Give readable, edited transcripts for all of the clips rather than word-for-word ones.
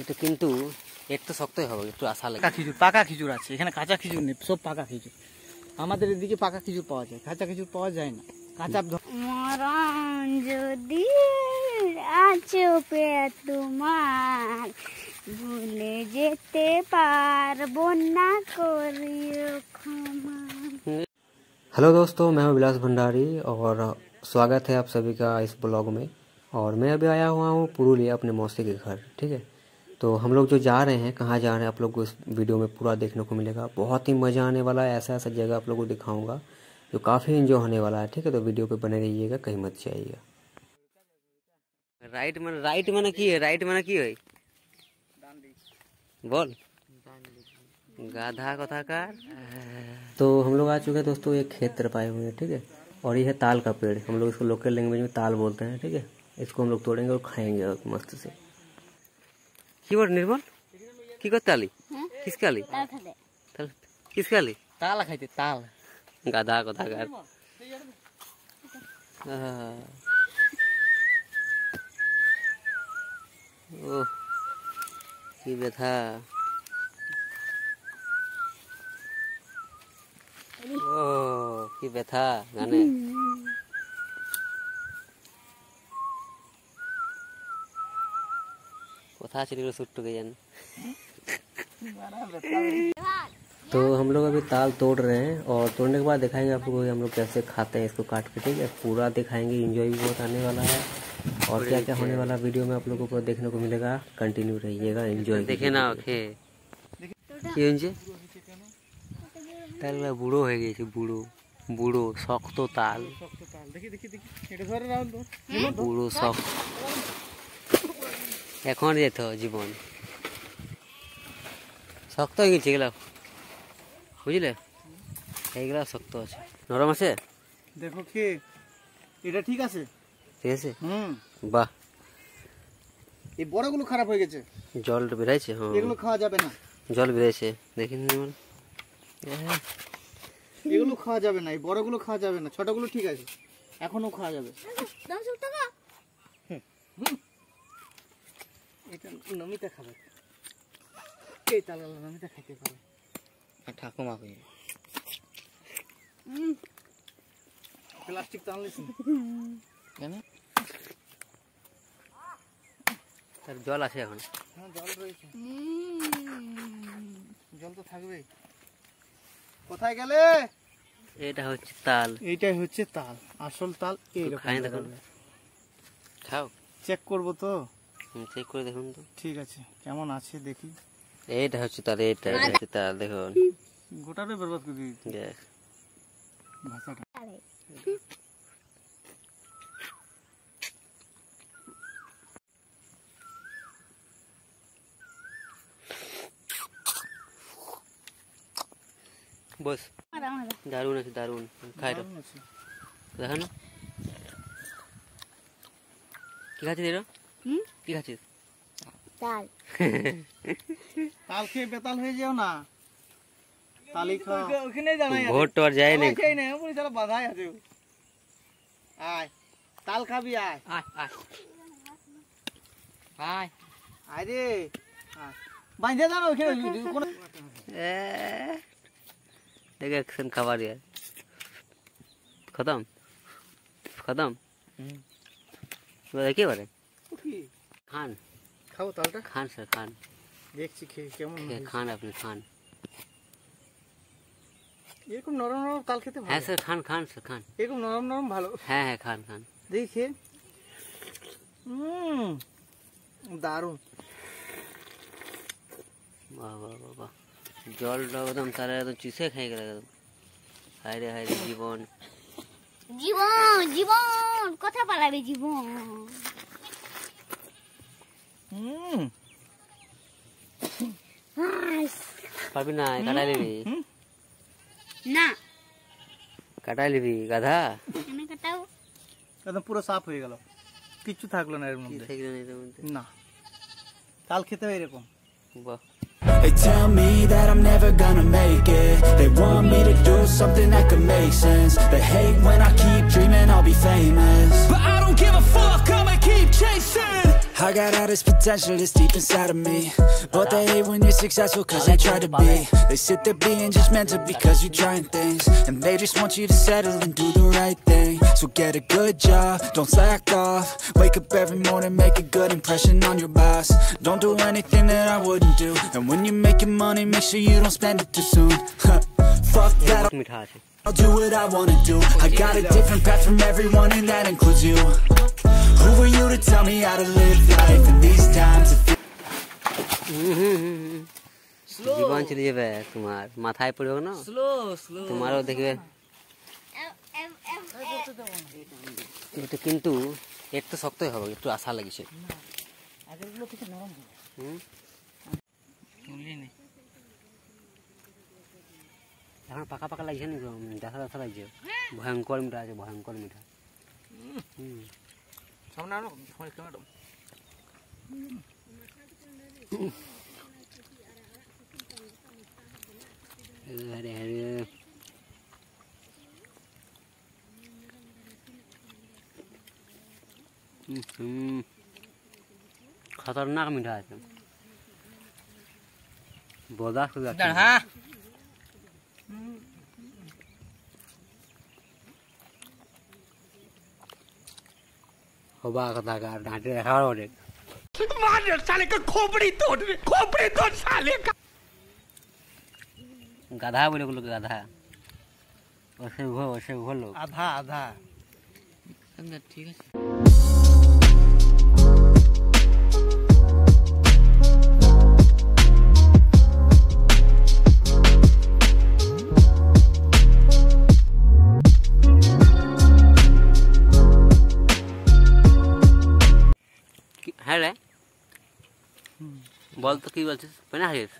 এটা কিন্তু একটু শক্তই হবে, একটু আশা লাগে। পাকা খেজুর আছে এখানে, কাঁচা খেজুর নেই, সব পাকা খেজুর। আমাদের এদিকে পাকা খেজুর পাওয়া যায়, কাঁচা খেজুর পাওয়া যায় না। কাঁচা মরণ যদি আছে তোমার, ভুলে যেতে পারবো না, করিও ক্ষমা। हेलो दोस्तों, मैं हूं विलास भंडारी और स्वागत है आप सभी का इस ब्लॉग में। और मैं अभी आया हुआ हूं पुरुलिया अपने मौसी के घर। ठीक है, तो हम लोग जो जा रहे हैं, कहाँ जा रहे हैं, आप लोग को इस वीडियो में पूरा देखने को मिलेगा। बहुत ही मज़ा आने वाला है, ऐसा ऐसा जगह आप लोग को दिखाऊंगा जो काफ़ी एंजॉय होने वाला है। ठीक है, तो वीडियो पे बने रहिएगा, कहीं मत जाइएगा। राइट माने की है, राइट माने की है बोल गाधा कथा का। तो हम लोग आ चुके हैं दोस्तों, एक खेत तरफ आए हुए हैं। ठीक है, और ये है ताल का पेड़, हम लोग इसको लोकल लैंग्वेज में ताल बोलते हैं। ठीक है, इसको हम लोग तोड़ेंगे और खाएंगे मस्त से। की बोल निर्मल की करते आली, किसके आली, किसके आली, ताल खाइते ताल, गाधा कथा का। ओह की व्यथा, ও কি ব্যথা গানে। কোথা ছিল ছুট্টু কে জান। तो हम लोग अभी ताल तोड़ रहे हैं और तोड़ने के बाद दिखाएंगे आपको हम लोग कैसे खाते हैं इसको काट के। ठीक है, पूरा दिखाएंगे, एंजॉय भी बहुत आने वाला है और क्या क्या होने वाला वीडियो में आप लोगों को देखने को मिलेगा। कंटिन्यू रहिएगा, एंजॉय देखे ना। তাল বুড়ো হয়ে গেছে, বুড়ো বুড়ো শক্ত তাল, বুড়ো শক্ত। এখন যেত জীবন শক্ত হয়ে গেছে এগুলা, বুঝলে, এইগুলা শক্ত আছে, নরম আছে। দেখো কি এটা ঠিক আছে, ঠিক আছে। বাহ, এই বড়গুলো খারাপ হয়ে গেছে, জল বেরাইছে। হ্যাঁ, এগুলো খাওয়া যাবে না, জল বেরাইছে দেখিন। এগুলো খাওয়া যাবে না, এই বড়গুলো খাওয়া যাবে না, ছোটগুলো ঠিক আছে, এখনো খাওয়া যাবে। এটা নমিতা খাবে, এই তালগুলো নমিতা খাইতে পারে, ঠাকুমা কই প্লাস্টিক টানলিস কেন, তার জল আছে এখন। হ্যাঁ জল রয়েছে, জল তো থাকবেই। কোথায় গেলে? এটা হচ্ছে তাল, এইটাই হচ্ছে তাল, আসল তাল। খাই দেখুন, খাও, চেক করবো তো, চেক করে দেখুন তো। ঠিক আছে, কেমন আছে দেখি। এইটা হচ্ছে তাল, এটা হচ্ছে তাল, দেখুন গোটাটাই বরবাদ করে দিয়েছি ভাষাটা। বস দারুন আছে, দারুন, খাই তো দেখেন। কি খাচ্ছিস এরা, কি খাচ্ছিস? তাল। তাল খেয়ে বেতাল হয়ে যাও না, তালি খাও। ওখানে জানাই আছে, ভোট আর যায় না, খেয়ে না পুরো সারা বাধাই আছে। আয় তাল খাবি, আয় আয় আয় আয় আয় রে, বাইন্ধে দাও ওখানে কোন एक एक्शन खबर यार, खत्म खत्म। क्या बारे खान खाओ तालटा, खान सर खान, দেখছি খেয়ে কেমন खान अपने खान। এরকম নরম নরম তাল খেতে ভালো। হ্যাঁ স্যার, খান খান স্যার খান, এরকম নরম নরম ভালো। হ্যাঁ হ্যাঁ খান খান, দেখে দারুন। বাহ বাহ বাহ বাহ, জলটা একদম তারা একদম চুষে খাই গেল একদম। হায় রে হায় রে জীবন, জীবন জীবন কথা পালাবে জীবন। পারবি না, কাটাই লিবি না, কাটাই লিবি গাধা। আমি কাটাও, একদম পুরো সাফ হয়ে গেল, কিচ্ছু থাকলো না এর মধ্যে। না, তাল খেতে হয় এরকম। বাহ। They tell me that I'm never gonna make it. They want me to do something that could make sense. They hate when I keep dreaming I'll be famous, but I don't give a fuck, I'm I got all this potential that's deep inside of me, but they hate when you're successful cause they try to be. They sit there being judgmental because you're trying things, and they just want you to settle and do the right thing. So get a good job, don't slack off. Wake up every morning, make a good impression on your boss. Don't do anything that I wouldn't do, and when you're making money, make sure you don't spend it too soon. Fuck that, I'll do what I wanna do. I got a different path from everyone, and that includes you. Who are you to tell me how to live life in these times? জীবন চলে যাবে তোমার, মাথায় পড়বে না তোমারও দেখবে। কিন্তু একটু শক্তই হবে, একটু আশা লাগিছে। এখন পাকা পাকা লাগছে না, দেখা দেখা লাগছে। ভয়ঙ্কর মিঠা আছে, ভয়ঙ্কর মিঠা। अरे अरे खतरनाक मीठा है, बर्दाश्त हो जाता है। हवा का धागा ढांचे रखा और मार साले का खोपड़ी तोड़ साले का। गाधा बोले को लोग, गाधा वैसे वो लोग आधा आधा। ठीक है। হ্যাঁ রে বল তো কি বলছিস, পেনা হারিস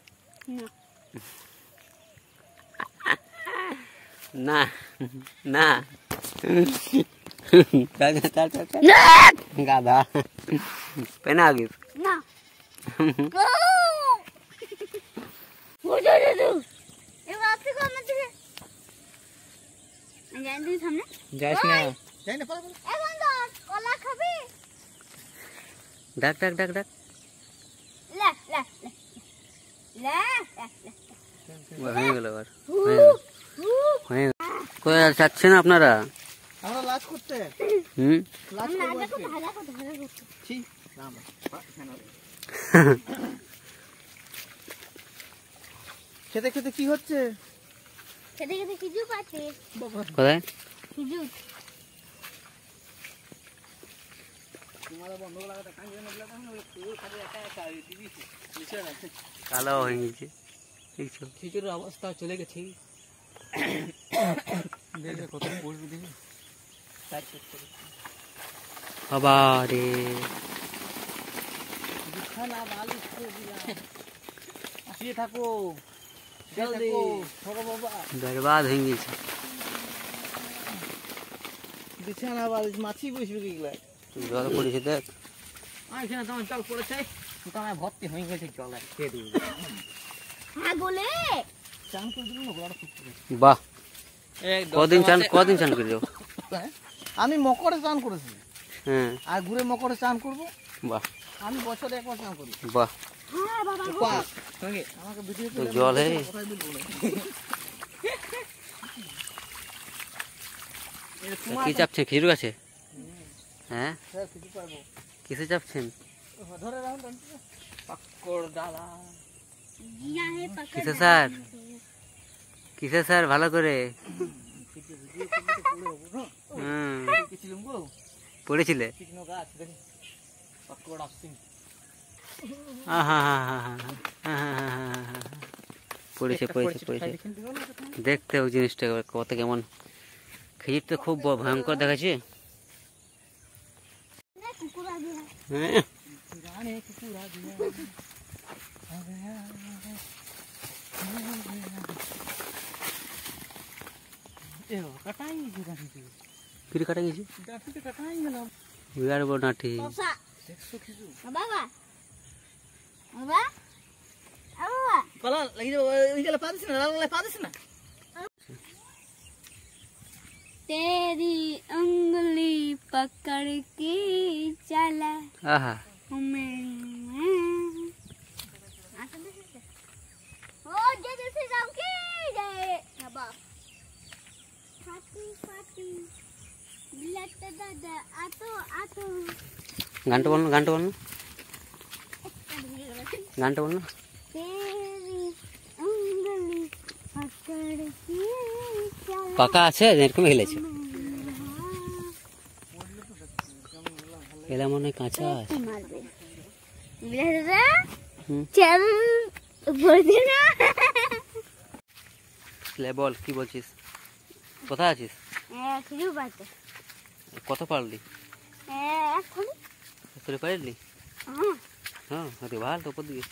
না না গাধা পেনা হারিস না যাইস না, ডাক ডাক ডাক ডাক হয়ে গেল। আবার কই যাচ্ছে না আপনারা? আমরা লাজ করতে লাজ খেতে খেতে কি হচ্ছে? খেতে খেতে খিজুর পাচ্ছে। কোথায় খিজুর? কালো হয়ে গেছে, খিচুড়ির অবস্থা চলে গেছে। দেখে কত পড়বে দেখে আবারে থাকো জলদি বাবা, বরবাদ হয়ে গেছে। বিছানা বালিশ মাছি বসবে কিগুলা জল পড়েছে দেখ। এখানে তোমার জল পড়েছে, তোমার ভর্তি হয়ে গেছে জলে। হ্যাঁ বলে চান করে দিল না বড় খুব। বাহ, কদিন চান করলো? আমি মকরে চান করেছি, হ্যাঁ আর ঘুরে মকরে চান করব। বাহ, আমি বছরে একবার চান করি। বাহ, হ্যাঁ বাবা আমাকে ভিডিও তো জল হে কি চাপছেন? খিচুড়ি আছে? হ্যাঁ কিসে চাপছেন? ধরে রাখুন পাকড় ডালা। কিসে স্যার, কিসে স্যার ভালো করে পড়েছিলে? পড়েছে পড়েছে পড়েছে। দেখতে ওই জিনিসটা কত কেমন। খিচুড়ি তো খুব ভয়ঙ্কর দেখাচ্ছে। फिर काटेंगे जी बिगाड़ बोल ना ठीक बाबा बाबा पला लगी जो इनके पादिस ना लाल पादिस ना। तेरी उंगली पकड़ के चला। आहा ও যে যে যাও কি রে বাবা ফাটি ফাটি বিলাতে দাদা আতো আতো গানটা বল না, গানটা বল না, গানটা বল না। तेरी उंगली पकड़ के चला পাকা আছে এরকম হেলেছে, এলা মনে হয় কাঁচা আছে। मारबे বিলাতে হুম। চল বলছি না লে বল কি বলছিস, কোথায় আছিস, কিছু পাতে কত পারলি, এখন তোরে পারলি? হ্যাঁ আরে ভালো তো উপর দিকে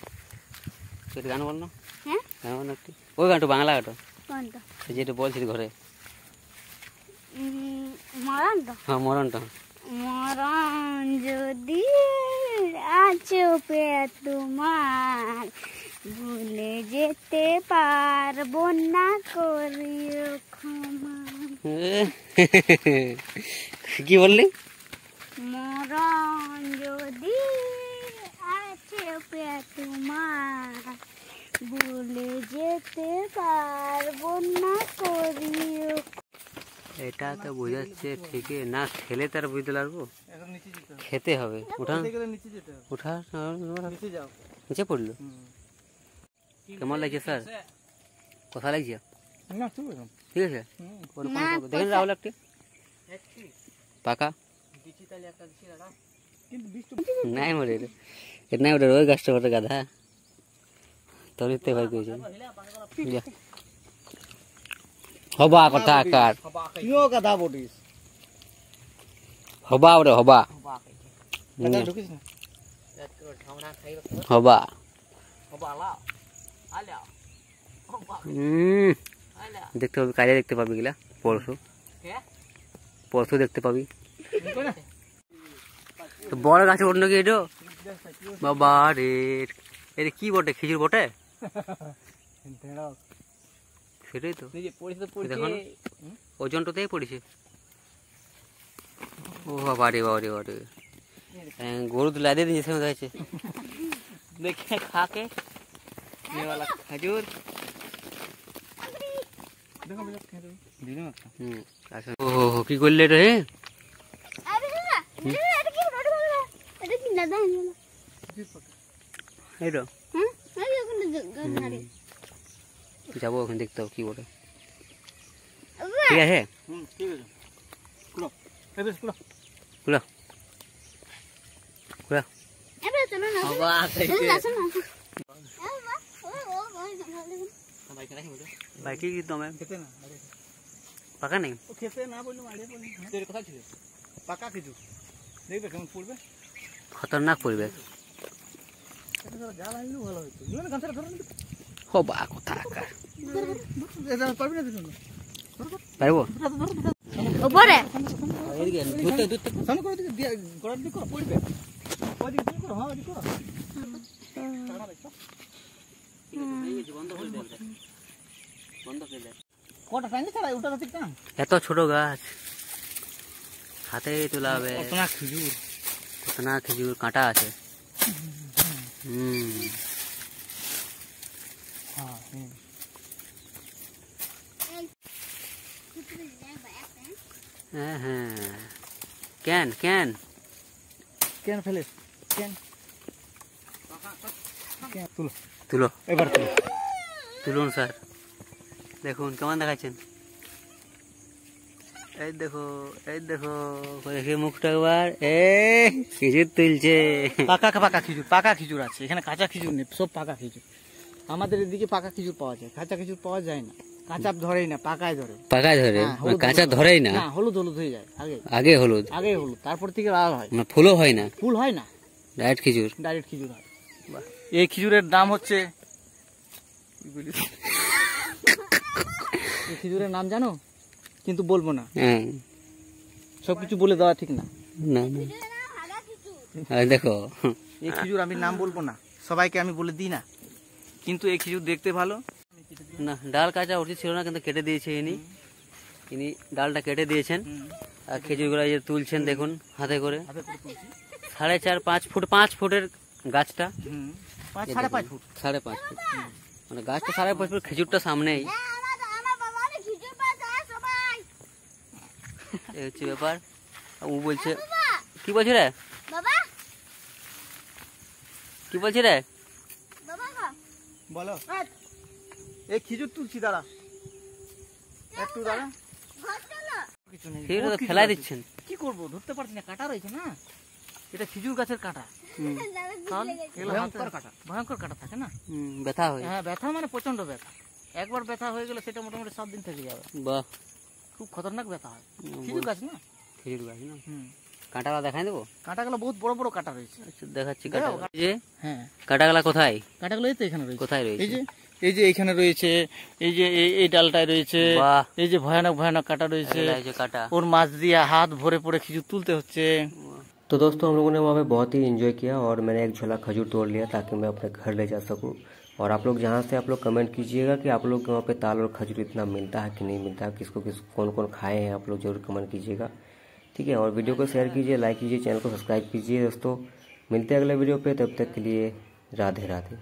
তোর গান বল না, হ্যাঁ গান বল না একটু, ওই গানটা বাংলা গানটা কোনটা যেটা বলছিস ঘরে। মরণ তো হ্যাঁ মরণটা। মরণ যদি আছো পে তোমার ভুলে যেতে পারবো না করিও ক্ষমা কি বললি? মরণ যদি আছে পে তোমার ভুলে যেতে পারবো না করিও। এটা তো বোঝাচ্ছে ঠিকই না, খেলে তার বুঝতে পারবো, এখন নিচে যেতে হবে, খেতে হবে। উঠা থেকে নিচে যেতে হবে, উঠা নিচে যাও। নিচে পড়লো। কেমন লাগছে স্যার, কোথা লাগছে? না ঠিক আছে, ঠিক আছে দেখেন রাহুল একটি পাকা কিন্তু বৃষ্টি নাই মরে নাই ওটা ওই গাছটা ওটা গাধা তোর ইতে ভাই কইছে হবা কথা কার তুইও গাধা বটিস, হবা ওরে হবা গাধা ঢুকিস না। হবা দেখতে পাবি, কাজে দেখতে পাবি গিলা, পরশু পরশু দেখতে পাবি। তো বড় গাছে ওঠে নাকি এটা বাবা রে, এটা কি বটে, খিচুর বটে? সেটাই তো দেখো না, ওজনটাতেই পড়েছে। ও বাবা রে বাবা রে বাবা রে, গরু তো লাদে দিয়েছে মনে হচ্ছে। দেখে খাকে নেওয়ালা খাজুর। ও কি করলে রে? এই তো যাবো ওখানে দেখতে হবে কি বলে। ঠিক আছে ঠিক আছে, খুলো এবার খুলো খুলো খুলো। বাইকে কি তুমি খেতে না, পাকা নেই? ও খেতে না বললাম, আড়িয়ে বললাম তোর কথা ছিল পাকা কিছু দেখবে কেমন পড়বে, খতরনাক পরিবেশ। জাল আনলেও ভালো হতো, গাছটা ধরে হবা কথা কার পারবি না দিন পারবো উপরে ধরতে ধরতে সামনে করে দিকে গড়ার দিকে পড়বে, ওদিকে দিকে করো, হ্যাঁ ওদিকে করো, বন্ধ করে দে, বন্ধ করে দে। কটা টাইম ছাড়া ওটা ঠিক না, এত ছোট গাছ হাতে তোলা হবে, কত না খেজুর, কত না খেজুর কাঁটা আছে। হ্যাঁ হ্যাঁ কেন কেন কেন ফেলিস কেন তুলো তুলো এবার তুলো, তুলুন স্যার, দেখুন কেমন দেখাচ্ছেন। এই দেখো এই দেখো দেখি মুখটা একবার, খেজুর তুলছে। পাকা পাকা খেজুর আছে এখানে, কাঁচা খেজুর নেই, সব পাকা খেজুর। আমাদের এদিকে পাকা খেজুর পাওয়া যায়, কাঁচা খেজুর পাওয়া যায় না, কাঁচা ধরেই না, পাকায় ধরে, পাকায় ধরে, হ্যাঁ, হলুদ কাঁচা ধরেই না, হলুদ হলুদ হয়ে যায় আগে, আগে হলুদ তারপর থেকে লাল হয়, মানে ফুলও হয় না, ফুল হয় না, ডাইরেক্ট খেজুর। ডাইরেক্ট খেজুর হয়। এই খেজুরের দাম হচ্ছে, এই খেজুরের নাম জানো কিন্তু বলবো না, হ্যাঁ সবকিছু বলে দেওয়া ঠিক না। না না দেখো এই খেজুর আমি নাম বলবো না, সবাইকে আমি বলে দিই না, কিন্তু এই খেজুর দেখতে ভালো না, ডাল কাঁচা উচিত ছিল না কিন্তু কেটে দিয়েছে ইনি ডালটা কেটে দিয়েছেন। আর খেজুরগুলো এই যে তুলছেন দেখুন হাতে করে, 4.5 ফুট 5 ফুটের গাছটা, 5.5 ফুট। 5.5 ফুট, মানে গাছটা 5.5 ফুট, খেজুরটা সামনেই। এই হচ্ছে ব্যাপার। ও বলছে, কি বলছি রে, বাবা কি বলছি রে? বাবা বলো। এই খেজুর তুলছি, দাঁড়া একটু দাঁড়া। কিছু নেই, খেজুরটা তো বহুত কিছু ফেলাই আছে। দিচ্ছেন। কি করবো, ধরতে পারছি না, কাটা রয়েছে না, এটা খেজুর গাছের কাটা। তাহলে এগুলো ভয়ঙ্কর কাটা, ভয়ঙ্কর কাটা থাকে না। ব্যথা হয়। হ্যাঁ, ব্যথা মানে প্রচন্ড ব্যথা। একবার ব্যথা হয়ে গেলে সেটা মোটামুটি 7 দিন থেকে যাবে। বাহ, খুব খতরনাক ব্যথা হয়। খেজুর গাছ না। খেজুর গাছ না। কাঁটাগুলা দেখাই দেবো? কাঁটাগুলো বহুত বড় বড় কাটা রয়েছে। আচ্ছা, দেখাচ্ছি কাঁটা। যে হ্যাঁ, কাঁটাগুলা কোথায়? কাঁটাগুলো এই তো এখানে রয়েছে। কোথায় রয়েছে? এই যে এখানে রয়েছে, এই যে এই ডালটায় রয়েছে। বাহ, এই যে ভয়ানক ভয়ানক কাটা রয়েছে। এগুলা এই যে কাটা। ওর মাছ দিয়ে হাত ভরে পড়ে খেজুর তুলতে হচ্ছে। तो दोस्तों हम लोगों ने वहाँ पे बहुत ही एंजॉय किया और मैंने एक झोला खजूर तोड़ लिया ताकि मैं अपने घर ले जा सकूँ। और आप लोग जहाँ से आप लोग कमेंट कीजिएगा कि आप लोग के वहाँ पे ताल और खजूर इतना मिलता है कि नहीं मिलता है, किसको कौन कौन खाए हैं, आप लोग जरूर कमेंट कीजिएगा, ठीक है। और वीडियो को शेयर कीजिए, लाइक कीजिए, चैनल को सब्सक्राइब कीजिए दोस्तों। मिलते हैं अगले वीडियो पे, तब तक के लिए राधे राधे।